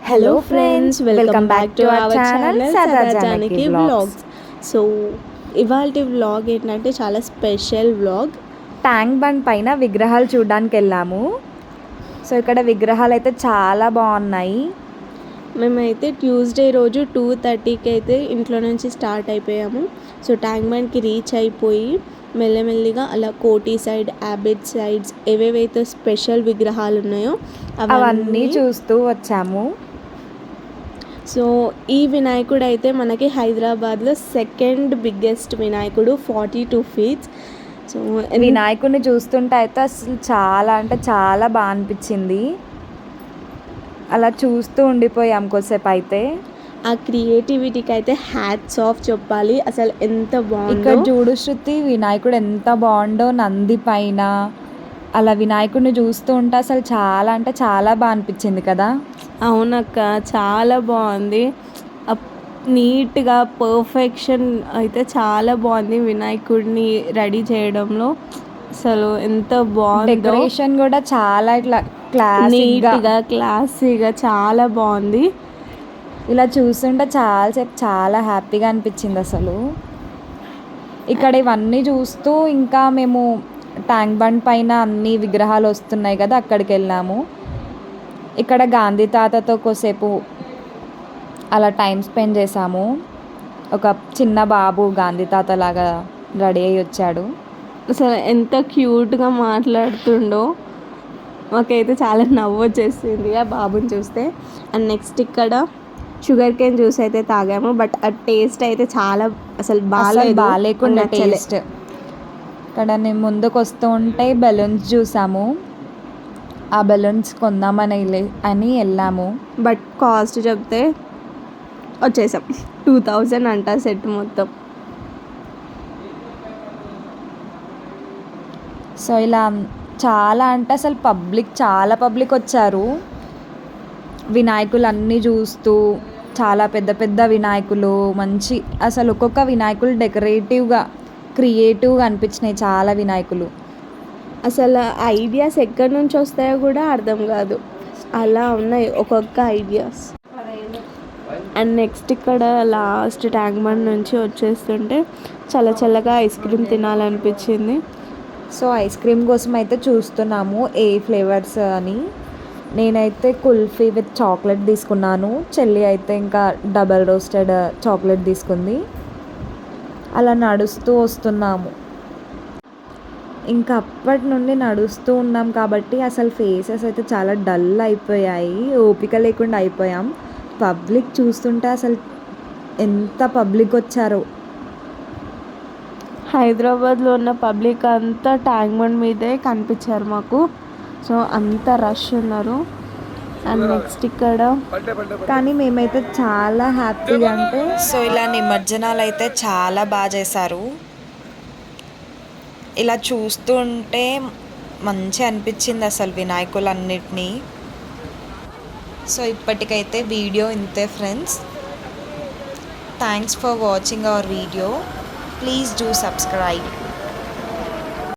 Hello friends, welcome back to our channel సదా Janaki vlogs. So ఇవాల్టి vlog ఏంటంటే చాలా స్పెషల్ వ్లాగ్. ట్యాంక్ బండ్ పైన విగ్రహాలు చూడడానికి వెళ్ళాము. సో ఇక్కడ విగ్రహాలు అయితే చాలా బాగున్నాయి. మేమైతే ట్యూస్డే రోజు 2:30కి అయితే ఇంట్లో నుంచి స్టార్ట్ అయిపోయాము. సో ట్యాంక్ బండ్కి రీచ్ అయిపోయి మెల్లమెల్లిగా అలా కోటి సైడ్, అబిడ్ సైడ్స్ ఏవేవైతే స్పెషల్ విగ్రహాలు ఉన్నాయో అవన్నీ చూస్తూ వచ్చాము. సో ఈ వినాయకుడు అయితే మనకి హైదరాబాద్లో సెకండ్ బిగ్గెస్ట్ వినాయకుడు, 42 feet. సో వినాయకుడిని చూస్తుంటే అయితే అసలు చాలా అంటే చాలా బాగా అనిపించింది. అలా చూస్తూ ఉండిపోయాం కొద్దిసేపు అయితే. ఆ క్రియేటివిటీకి అయితే హ్యాట్స్ ఆఫ్ చెప్పాలి. అసలు ఎంత బాగుందో. ఇక్కడ చూడు శృతి, వినాయకుడు ఎంత బాగుండో నంది పైన. అలా వినాయకుడిని చూస్తూ ఉంటే అసలు చాలా అంటే చాలా బాగా అనిపించింది కదా. అవునక్క, చాలా బాగుంది. నీట్గా పర్ఫెక్షన్ అయితే చాలా బాగుంది వినాయకుడిని రెడీ చేయడంలో. అసలు ఎంత బాగుంది. డెకరేషన్ కూడా చాలా ఇట్లా నీట్గా క్లాసీగా చాలా బాగుంది. ఇలా చూస్తుంటే చాలాసేపు చాలా హ్యాపీగా అనిపించింది అసలు. ఇక్కడ ఇవన్నీ చూస్తూ ఇంకా మేము ట్యాంక్ బండ్ పైన అన్ని విగ్రహాలు వస్తున్నాయి కదా, అక్కడికి వెళ్ళాము. ఇక్కడ గాంధీ తాతతో కొద్దిసేపు అలా టైం స్పెండ్ చేసాము. ఒక చిన్న బాబు గాంధీ తాత లాగా రెడీ అయ్యి వచ్చాడు. అసలు ఎంత క్యూట్గా మాట్లాడుతుండో. మాకైతే చాలా నవ్వు వచ్చేసింది ఆ బాబుని చూస్తే. అండ్ నెక్స్ట్ ఇక్కడ షుగర్ కేన్ జ్యూస్ అయితే తాగాము. బట్ ఆ టేస్ట్ అయితే చాలా అసలు బాగాలేకుండా టేస్ట్. ఇక్కడ నేను ముందుకు వస్తూ ఉంటే బెలూన్స్ చూసాము. ఆ బెలూన్స్ కొందామని వెళ్ళాము. బట్ కాస్ట్ చెప్తే వచ్చేసాం. 2000 అంట సెట్ మొత్తం. సో ఇలా చాలా అంటే అసలు చాలా పబ్లిక్ వచ్చారు. వినాయకులు అన్నీ చూస్తూ, చాలా పెద్ద పెద్ద వినాయకులు, మంచి అసలు ఒక్కొక్క వినాయకులు డెకరేటివ్గా క్రియేటివ్గా అనిపించినాయి చాలా వినాయకులు. అసలు ఐడియాస్ ఎక్కడి నుంచి వస్తాయో కూడా అర్థం కాదు, అలా ఉన్నాయి ఒక్కొక్క ఐడియాస్. అండ్ నెక్స్ట్ ఇక్కడ లాస్ట్ ట్యాంక్ బండ్ నుంచి వచ్చేస్తుంటే చల్లగా ఐస్ క్రీమ్ తినాలనిపించింది. సో ఐస్ క్రీమ్ కోసం అయితే చూస్తున్నాము ఏ ఫ్లేవర్స్ అని. నేనైతే కుల్ఫీ విత్ చాక్లెట్ తీసుకున్నాను. చెల్లి అయితే ఇంకా డబల్ రోస్టెడ్ చాక్లెట్ తీసుకుంది. అలా నడుస్తూ వస్తున్నాము. ఇంకా అప్పటి నుండి నడుస్తూ ఉన్నాం కాబట్టి అసలు ఫేసెస్ అయితే చాలా డల్ అయిపోయాయి. ఓపిక లేకుండా అయిపోయాం. పబ్లిక్ చూస్తుంటే అసలు ఎంత పబ్లిక్ వచ్చారో. హైదరాబాద్లో ఉన్న పబ్లిక్ అంతా ట్యాంక్ బండ్ మీదే కనిపించారు మాకు. సో అంత రష్ ఉన్నారు. అండ్ నెక్స్ట్ ఇక్కడ కానీ మేమైతే చాలా హ్యాపీగా అంటే సో ఇలా నిమజ్జనాలు అయితే చాలా బాగా చేశారు. ఇలా చూస్తూ ఉంటే మంచి అనిపించింది అసలు వినాయకులన్నిటినీ. సో ఇప్పటికైతే వీడియో ఇంతే friends. Thanks for watching our video. Please do subscribe.